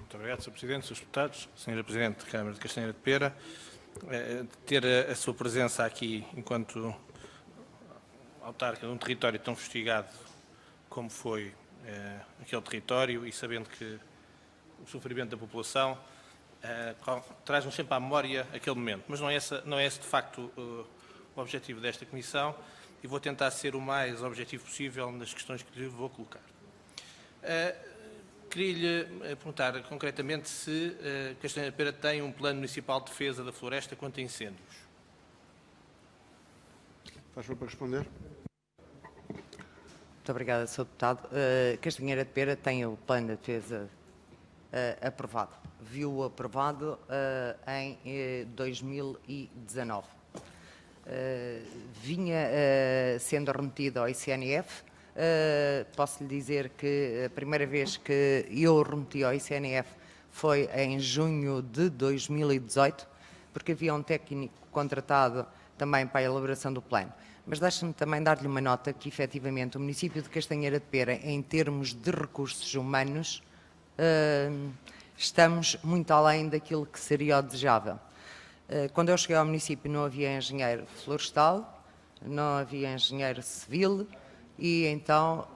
Muito obrigado, Sr. Presidente, Srs. Deputados, Sra. Presidente da Câmara de Castanheira de Pera. Ter a sua presença aqui enquanto autarca de um território tão fustigado como foi aquele território e sabendo que o sofrimento da população traz-nos sempre à memória aquele momento. Mas não é esse de facto o objetivo desta Comissão e vou tentar ser o mais objetivo possível nas questões que lhe vou colocar. Queria-lhe perguntar concretamente se Castanheira de Pera tem um plano municipal de defesa da floresta quanto a incêndios. Faz favor para responder. Muito obrigada, Sr. Deputado. Castanheira de Pera tem o plano de defesa aprovado. Viu-o aprovado em 2019. Vinha sendo remetido ao ICNF. Posso lhe dizer que a primeira vez que eu remeti ao ICNF foi em junho de 2018, porque havia um técnico contratado também para a elaboração do plano. Mas deixe-me também dar-lhe uma nota que, efetivamente, o município de Castanheira de Pera, em termos de recursos humanos, estamos muito além daquilo que seria o desejável. Quando eu cheguei ao município não havia engenheiro florestal, não havia engenheiro civil e então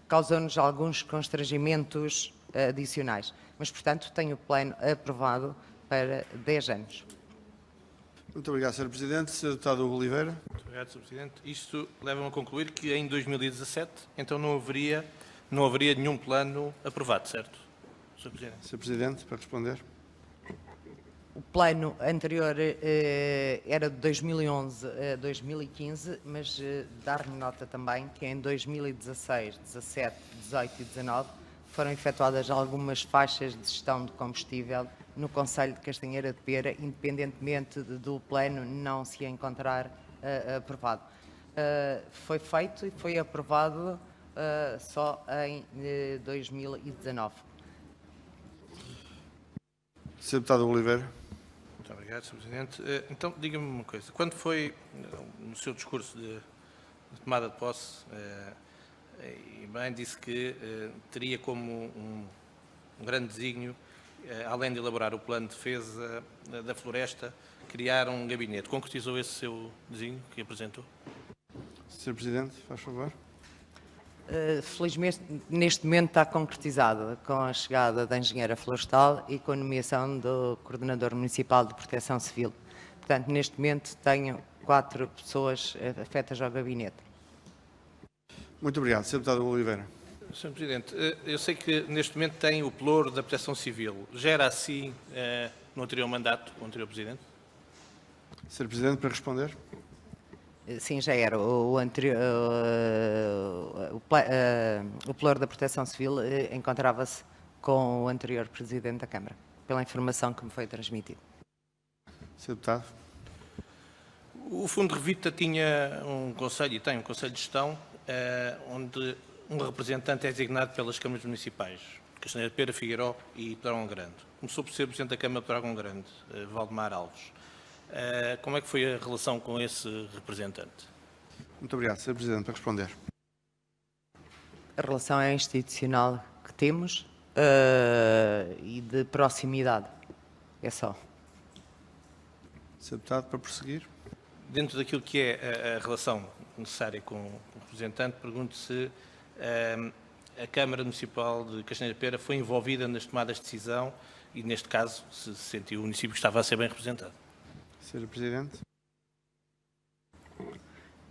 causou-nos alguns constrangimentos adicionais. Mas, portanto, tenho o plano aprovado para 10 anos. Muito obrigado, Sr. Presidente. Sr. Deputado Hugo Oliveira. Muito obrigado, Sr. Presidente. Isto leva-me a concluir que em 2017, então não haveria nenhum plano aprovado, certo, Sr. Presidente? Sr. Presidente, para responder. O plano anterior era de 2011 a 2015, mas dar-me nota também que em 2016, 17, 18 e 19 foram efetuadas algumas faixas de gestão de combustível no Concelho de Castanheira de Pera, independentemente do plano não se encontrar aprovado. Foi feito e foi aprovado só em 2019. Sr. Deputado Oliveira. Muito obrigado, Sr. Presidente. Então, diga-me uma coisa. Quando foi, no seu discurso de tomada de posse, e bem disse que teria como um grande desígnio, além de elaborar o plano de defesa da floresta, criar um gabinete. Concretizou esse seu desígnio que apresentou? Sr. Presidente, faz favor. Felizmente, neste momento está concretizado com a chegada da engenheira florestal e com a nomeação do coordenador municipal de proteção civil. Portanto, neste momento tenho 4 pessoas afetas ao gabinete. Muito obrigado. Sr. Deputado Oliveira. Sr. Presidente, eu sei que neste momento tem o pelouro da proteção civil. Já era assim no anterior mandato, com o anterior Presidente? Sr. Presidente, para responder. Sim, já era. O pelouro da proteção civil encontrava-se com o anterior Presidente da Câmara, pela informação que me foi transmitida. Sr. Deputado. O Fundo de Revita tinha um conselho, e tem um conselho de gestão, onde um representante é designado pelas câmaras municipais, Castanheira de Pera, Figueiró e Dragão Grande. Começou por ser Presidente da Câmara de Dragão Grande, Valdemar Alves. Como é que foi a relação com esse representante? Muito obrigado, Sr. Presidente, para responder. A relação é institucional que temos e de proximidade. É só. Sr. Deputado, para prosseguir. Dentro daquilo que é a relação necessária com o representante, pergunto se a Câmara Municipal de Castanheira de Pera foi envolvida nas tomadas de decisão e, neste caso, se sentiu o município que estava a ser bem representado. Sr. Presidente.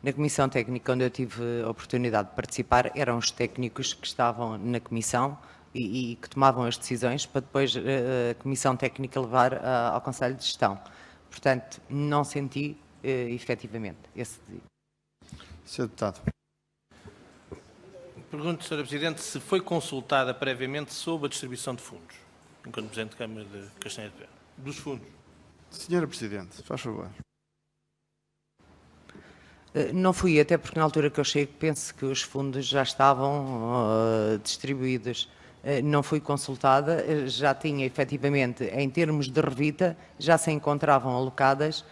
Na Comissão Técnica, onde eu tive a oportunidade de participar, eram os técnicos que estavam na Comissão e que tomavam as decisões para depois a Comissão Técnica levar ao Conselho de Gestão. Portanto, não senti efetivamente esse desígnio. Sr. Deputado. Pergunto, Sra. Presidente, se foi consultada previamente sobre a distribuição de fundos, enquanto Presidente da Câmara de Castanheira de Pera, dos fundos. Sra. Presidente, faz favor. Não fui, até porque na altura que eu chego penso que os fundos já estavam distribuídos. Não fui consultada, já tinha efetivamente, em termos de revita, já se encontravam alocadas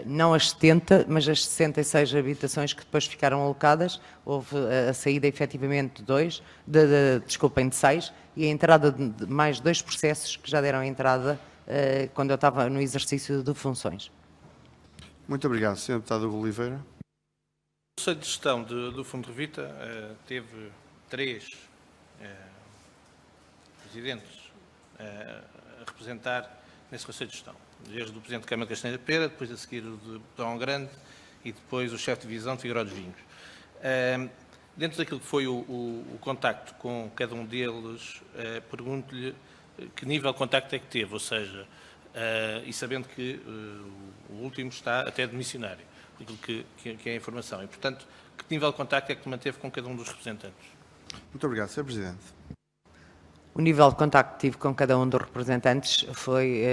não as 70, mas as 66 habitações que depois ficaram alocadas. Houve a saída efetivamente de 6 e a entrada de mais 2 processos que já deram entrada quando eu estava no exercício de funções. Muito obrigado, Sr. Deputado Hugo Oliveira. O Conselho de Gestão do Fundo Revita teve 3 presidentes a representar nesse Conselho de Gestão. Desde o Presidente da Câmara de Castanheira de Pera, depois a seguir o de Dom Grande e depois o chefe de divisão de Figueiró dos Vinhos. Dentro daquilo que foi o contacto com cada um deles, pergunto-lhe que nível de contacto é que teve, ou seja, e sabendo que o último está até de missionário, aquilo que é a informação, e portanto, que nível de contacto é que manteve com cada um dos representantes? Muito obrigado, Sr. Presidente. O nível de contacto que tive com cada um dos representantes foi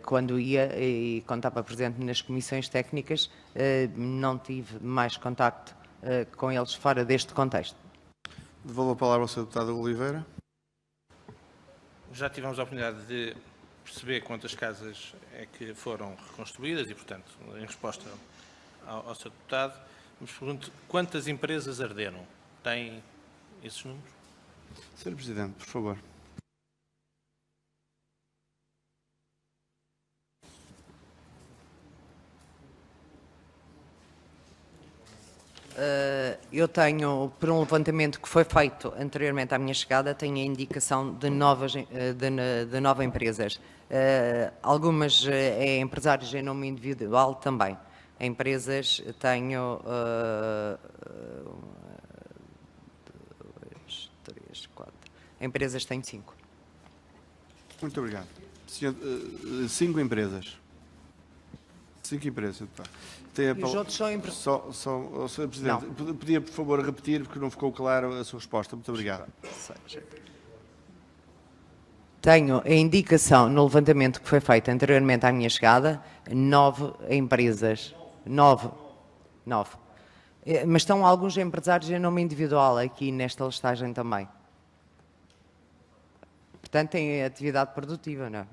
quando ia e quando estava presente nas comissões técnicas, não tive mais contacto com eles fora deste contexto. Devolvo a palavra ao Sr. Deputado Hugo Oliveira. Já tivemos a oportunidade de perceber quantas casas é que foram reconstruídas e, portanto, em resposta ao Sr. Deputado, mas pergunto quantas empresas arderam? Tem esses números? Sr. Presidente, por favor. Eu tenho, por um levantamento que foi feito anteriormente à minha chegada, tenho a indicação de nove empresas. Algumas empresários em nome individual também. Empresas tenho 2, 3, 4. Empresas tenho 5. Muito obrigado. 5 empresas. 5 empresas, Sr. Deputado. E os outros são empresas? Sr. Presidente, podia, por favor, repetir, porque não ficou claro a sua resposta. Muito obrigado. Tenho a indicação no levantamento que foi feito anteriormente à minha chegada, 9 empresas. 9. Mas estão alguns empresários em nome individual aqui nesta listagem também. Portanto, têm atividade produtiva, não é?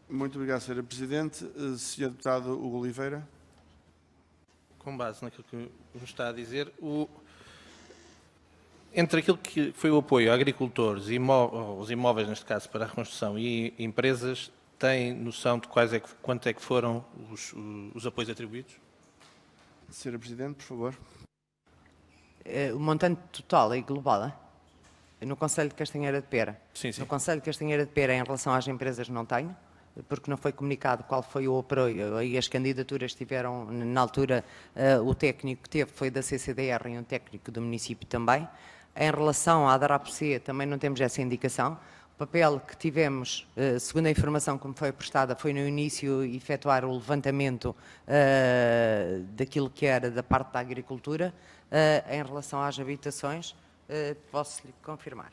Muito obrigado, Sr. Presidente. Sr. Deputado Hugo Oliveira. Com base naquilo que nos está a dizer, entre aquilo que foi o apoio a agricultores, os imóveis, neste caso, para a reconstrução, e empresas, tem noção de quanto é que foram os apoios atribuídos? Sr. Presidente, por favor. O montante total e global, no Conselho de Castanheira de Pera. Sim, sim. No Conselho de Castanheira de Pera, em relação às empresas, não tenho, porque não foi comunicado qual foi o apoio e as candidaturas tiveram, na altura, o técnico que teve foi da CCDR e um técnico do município também. Em relação à DRAPC, também não temos essa indicação. O papel que tivemos, segundo a informação que me foi prestada, foi no início efetuar o levantamento daquilo que era da parte da agricultura. Em relação às habitações, posso-lhe confirmar.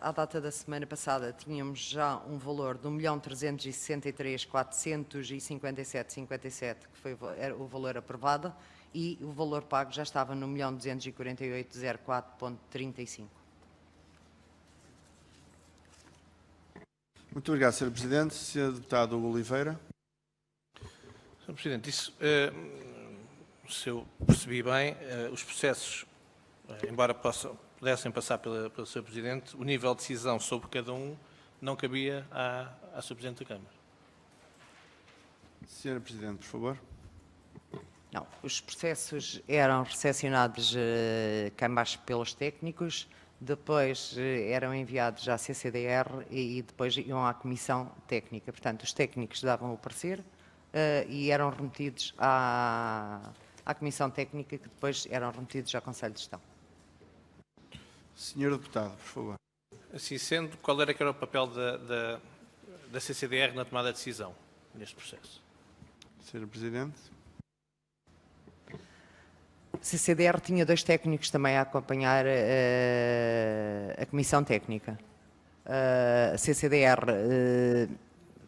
À data da semana passada, tínhamos já um valor de 1.363.457,57, que era o valor aprovado, e o valor pago já estava no 1.248.04.35. Muito obrigado, Sr. Presidente. Sr. Deputado Hugo Oliveira. Sr. Presidente, isso, se eu percebi bem, os processos, embora pudessem passar pelo Sr. Presidente, o nível de decisão sobre cada um não cabia à Sr. Presidente da Câmara. Sr. Presidente, por favor. Não, os processos eram recepcionados cá embaixo pelos técnicos, depois eram enviados à CCDR e depois iam à Comissão Técnica. Portanto, os técnicos davam o parecer e eram remetidos à Comissão Técnica, que depois eram remetidos ao Conselho de Gestão. Sr. Deputado, por favor. Assim sendo, qual era que era o papel da CCDR na tomada de decisão neste processo? Sr. Presidente. CCDR tinha 2 técnicos também a acompanhar a Comissão Técnica. A CCDR,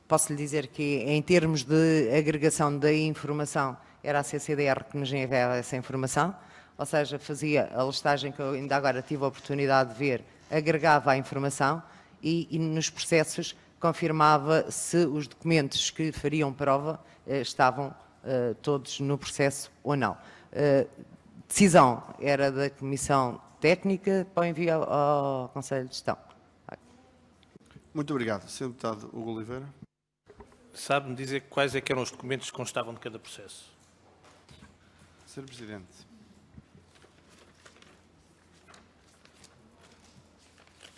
posso lhe dizer que em termos de agregação da informação, era a CCDR que nos enviava essa informação, ou seja, fazia a listagem que eu ainda agora tive a oportunidade de ver, agregava a informação e nos processos confirmava se os documentos que fariam prova estavam todos no processo ou não. Decisão era da Comissão Técnica para o envio ao Conselho de Gestão. Muito obrigado. Sr. Deputado Hugo Oliveira. Sabe-me dizer quais é que eram os documentos que constavam de cada processo? Sr. Presidente.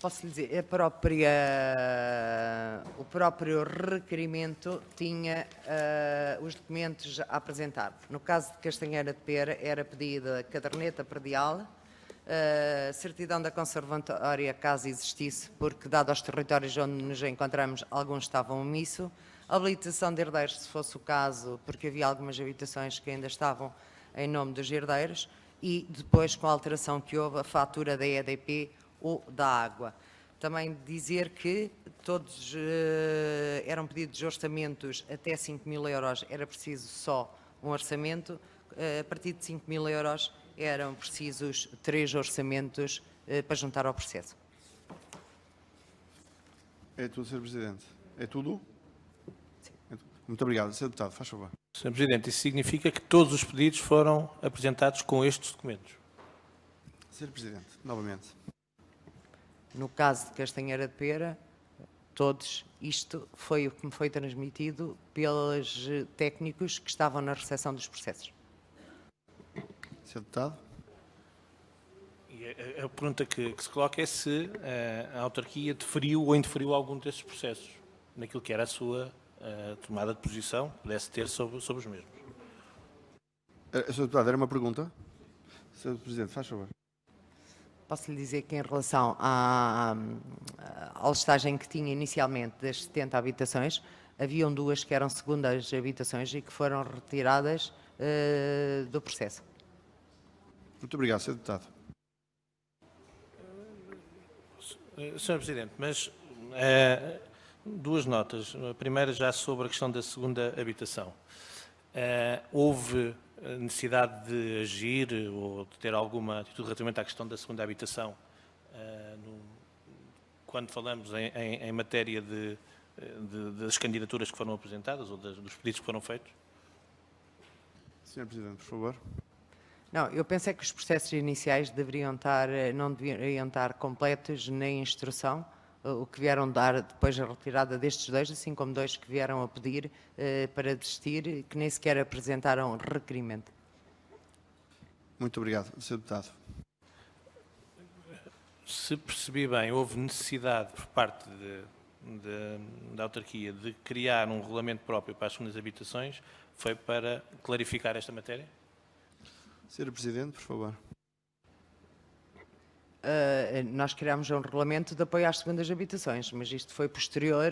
Posso lhe dizer, o próprio requerimento tinha os documentos a apresentar. No caso de Castanheira de Pera, era pedida a caderneta predial, certidão da conservatória, caso existisse, porque, dado aos territórios onde nos encontramos, alguns estavam omisso, habilitação de herdeiros, se fosse o caso, porque havia algumas habitações que ainda estavam em nome dos herdeiros, e depois, com a alteração que houve, a fatura da EDP ou da água. Também dizer que todos eram pedidos orçamentos até 5.000 euros, era preciso só um orçamento, a partir de 5.000 euros eram precisos 3 orçamentos para juntar ao processo. É tudo, Sr. Presidente. É tudo? Sim. Muito obrigado. Sr. Deputado, faz favor. Sr. Presidente, isso significa que todos os pedidos foram apresentados com estes documentos? Sr. Presidente, novamente. No caso de Castanheira de Pera, todos, isto foi o que me foi transmitido pelos técnicos que estavam na recepção dos processos. Sr. Deputado. E a pergunta que se coloca é se a autarquia deferiu ou indeferiu algum desses processos, naquilo que era a sua tomada de posição, pudesse ter sobre os mesmos. Sr. Deputado, era uma pergunta? Sr. Presidente, faz favor. Posso lhe dizer que em relação à listagem que tinha inicialmente das 70 habitações, haviam 2 que eram segundas habitações e que foram retiradas do processo. Muito obrigado, Sr. Deputado. Sr. Presidente, mas 2 notas. A primeira já sobre a questão da segunda habitação. Houve necessidade de agir ou de ter alguma atitude relativamente à questão da segunda habitação quando falamos em matéria das candidaturas que foram apresentadas ou dos pedidos que foram feitos? Sr. Presidente, por favor. Não, eu pensei que os processos iniciais não deveriam estar completos nem instrução, o que vieram dar depois a retirada destes 2, assim como 2 que vieram a pedir para desistir, que nem sequer apresentaram requerimento. Muito obrigado, Sr. Deputado. Se percebi bem, houve necessidade por parte da autarquia de criar um regulamento próprio para as segundas habitações, foi para clarificar esta matéria? Sr. Presidente, por favor. Nós criámos um regulamento de apoio às segundas habitações, mas isto foi posterior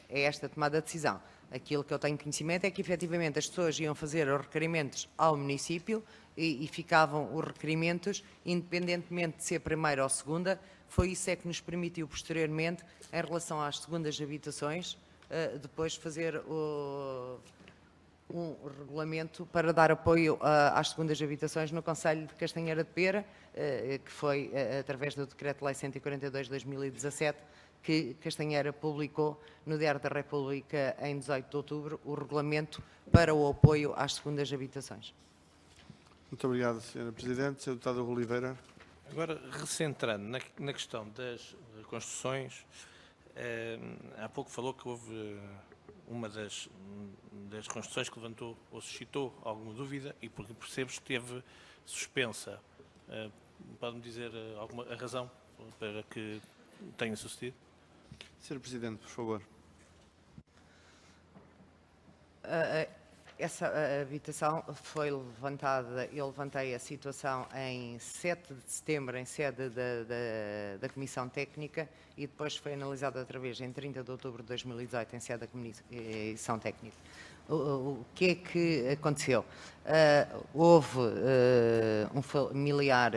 a esta tomada de decisão. Aquilo que eu tenho conhecimento é que, efetivamente, as pessoas iam fazer os requerimentos ao município e ficavam os requerimentos, independentemente de ser primeira ou segunda. Foi isso é que nos permitiu, posteriormente, em relação às segundas habitações, depois fazer um regulamento para dar apoio às segundas habitações no Concelho de Castanheira de Pera, que foi através do Decreto-Lei 142 de 2017, que Castanheira publicou no Diário da República em 18 de outubro, o regulamento para o apoio às segundas habitações. Muito obrigado, Sr. Presidente. Sr. Deputado Hugo Oliveira. Agora, recentrando na questão das construções, há pouco falou que houve uma das construções que levantou ou suscitou alguma dúvida e, porque percebo, esteve suspensa. Pode-me dizer a razão para que tenha sucedido? Sr. Presidente, por favor. Essa habitação foi levantada, eu levantei a situação em 7 de setembro, em sede da Comissão Técnica, e depois foi analisada outra vez em 30 de outubro de 2018, em sede da Comissão Técnica. O que é que aconteceu? Houve um familiar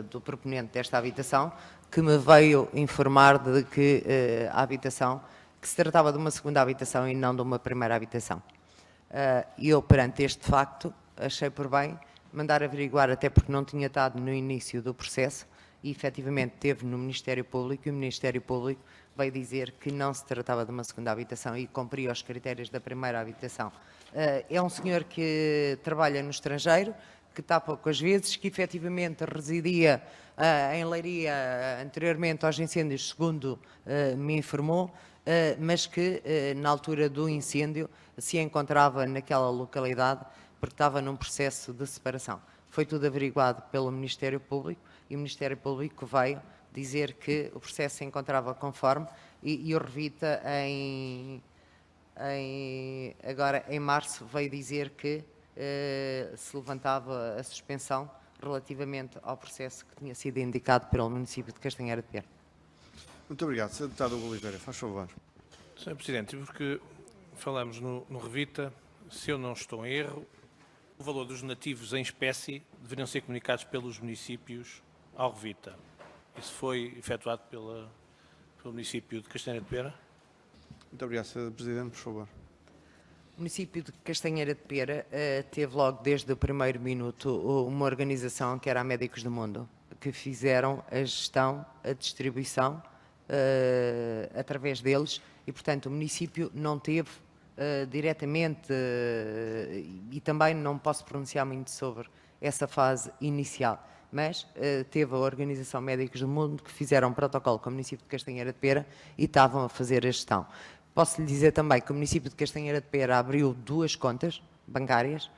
do proponente desta habitação que me veio informar de que a habitação, que se tratava de uma segunda habitação e não de uma primeira habitação. E eu, perante este facto, achei por bem mandar averiguar, até porque não tinha estado no início do processo, e efetivamente teve no Ministério Público, e o Ministério Público veio dizer que não se tratava de uma segunda habitação e cumpria os critérios da primeira habitação. É um senhor que trabalha no estrangeiro, que está poucas vezes, que efetivamente residia em Leiria anteriormente aos incêndios, segundo me informou, mas que na altura do incêndio se encontrava naquela localidade porque estava num processo de separação. Foi tudo averiguado pelo Ministério Público e o Ministério Público veio dizer que o processo se encontrava conforme e o Revita agora em março veio dizer que se levantava a suspensão relativamente ao processo que tinha sido indicado pelo município de Castanheira de Pera. Muito obrigado. Sr. Deputado Hugo Oliveira, faz favor. Sr. Presidente, porque falamos no Revita, se eu não estou em erro, o valor dos donativos em espécie deveriam ser comunicados pelos municípios ao Revita. Isso foi efetuado pelo município de Castanheira de Pera? Muito obrigado, Sr. Presidente, por favor. O município de Castanheira de Pera teve logo desde o primeiro minuto uma organização que era a Médicos do Mundo, que fizeram a gestão, a distribuição através deles e, portanto, o município não teve diretamente e também não posso pronunciar muito sobre essa fase inicial, mas teve a Organização Médicos do Mundo que fizeram um protocolo com o município de Castanheira de Pera e estavam a fazer a gestão. Posso lhe dizer também que o município de Castanheira de Pera abriu 2 contas bancárias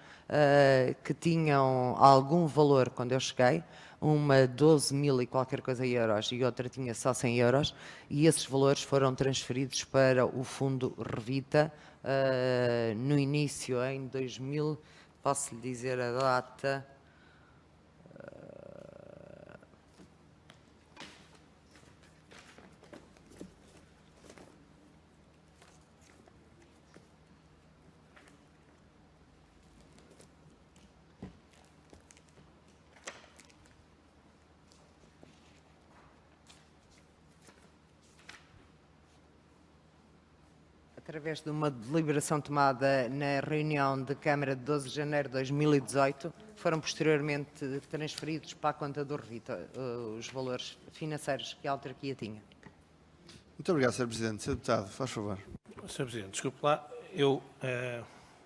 que tinham algum valor quando eu cheguei, uma 12.000 e qualquer coisa euros e outra tinha só 100 euros, e esses valores foram transferidos para o fundo Revita no início, em 2000, posso lhe dizer a data... através de uma deliberação tomada na reunião de Câmara de 12 de janeiro de 2018, foram posteriormente transferidos para a conta do Revita os valores financeiros que a autarquia tinha. Muito obrigado, Sr. Presidente. Sr. Deputado, faz favor. Sr. Presidente, desculpe lá, eu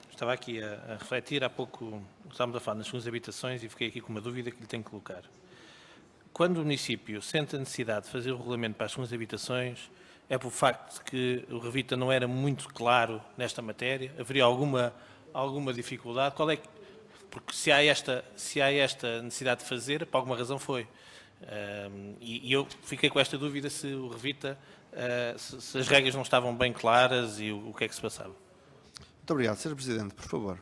estava aqui a refletir, há pouco estávamos a falar nas suas habitações e fiquei aqui com uma dúvida que lhe tenho que colocar. Quando o município sente a necessidade de fazer o regulamento para as suas habitações, é por facto de que o Revita não era muito claro nesta matéria? Haveria alguma dificuldade? Porque se há esta necessidade de fazer, por alguma razão foi. E eu fiquei com esta dúvida se o Revita, se as regras não estavam bem claras e o que é que se passava. Muito obrigado. Sr. Presidente, por favor.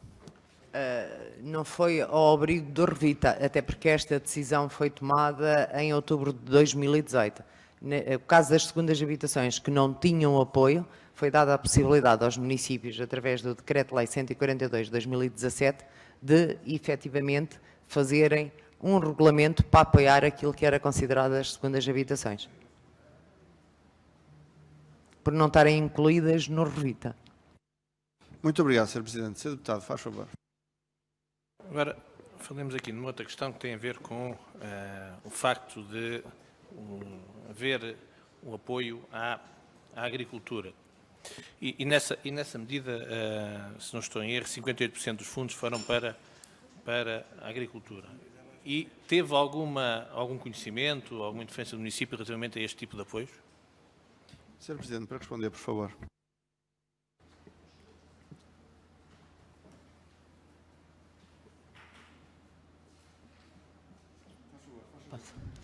Não foi ao abrigo do Revita, até porque esta decisão foi tomada em outubro de 2018. No caso das segundas habitações que não tinham apoio, foi dada a possibilidade aos municípios, através do Decreto-Lei 142 de 2017, de efetivamente fazerem um regulamento para apoiar aquilo que era considerado as segundas habitações, por não estarem incluídas no Revita. Muito obrigado, Sr. Presidente. Sr. Deputado, faz favor. Agora, falemos aqui numa outra questão que tem a ver com o facto de haver o apoio à agricultura. E nessa medida, se não estou em erro, 58% dos fundos foram para a agricultura. E teve algum conhecimento, alguma interferência do município relativamente a este tipo de apoios? Sr. Presidente, para responder, por favor.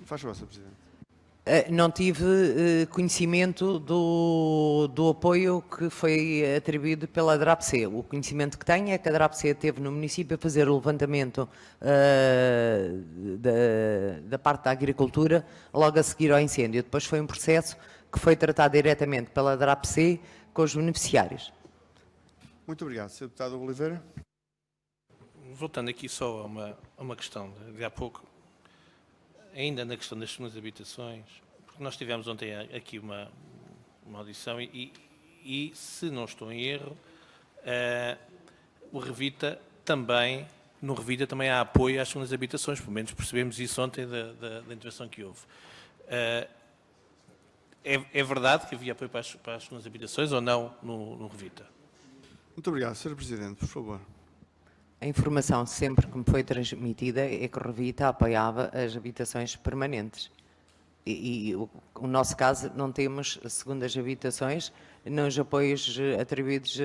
Faz favor, Sr. Presidente. Não tive conhecimento do apoio que foi atribuído pela DRAPC. O conhecimento que tenho é que a DRAPC teve no município a fazer o levantamento da parte da agricultura logo a seguir ao incêndio. Depois foi um processo que foi tratado diretamente pela DRAPC com os beneficiários. Muito obrigado. Sr. Deputado Oliveira. Voltando aqui só a uma questão de há pouco, ainda na questão das segundas habitações, porque nós tivemos ontem aqui uma audição e, se não estou em erro, o Revita também, no Revita também há apoio às segundas habitações, pelo menos percebemos isso ontem da intervenção que houve. É verdade que havia apoio para as segundas habitações ou não no Revita? Muito obrigado. Sr. Presidente, por favor. A informação sempre que me foi transmitida é que o Revita apoiava as habitações permanentes. E o nosso caso não temos segundas habitações nos apoios atribuídos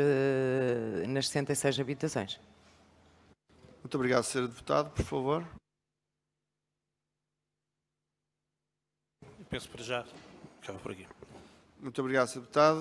nas 66 habitações. Muito obrigado, Sr. Deputado, por favor. Eu penso para já, acaba por aqui. Muito obrigado, Sr. Deputado.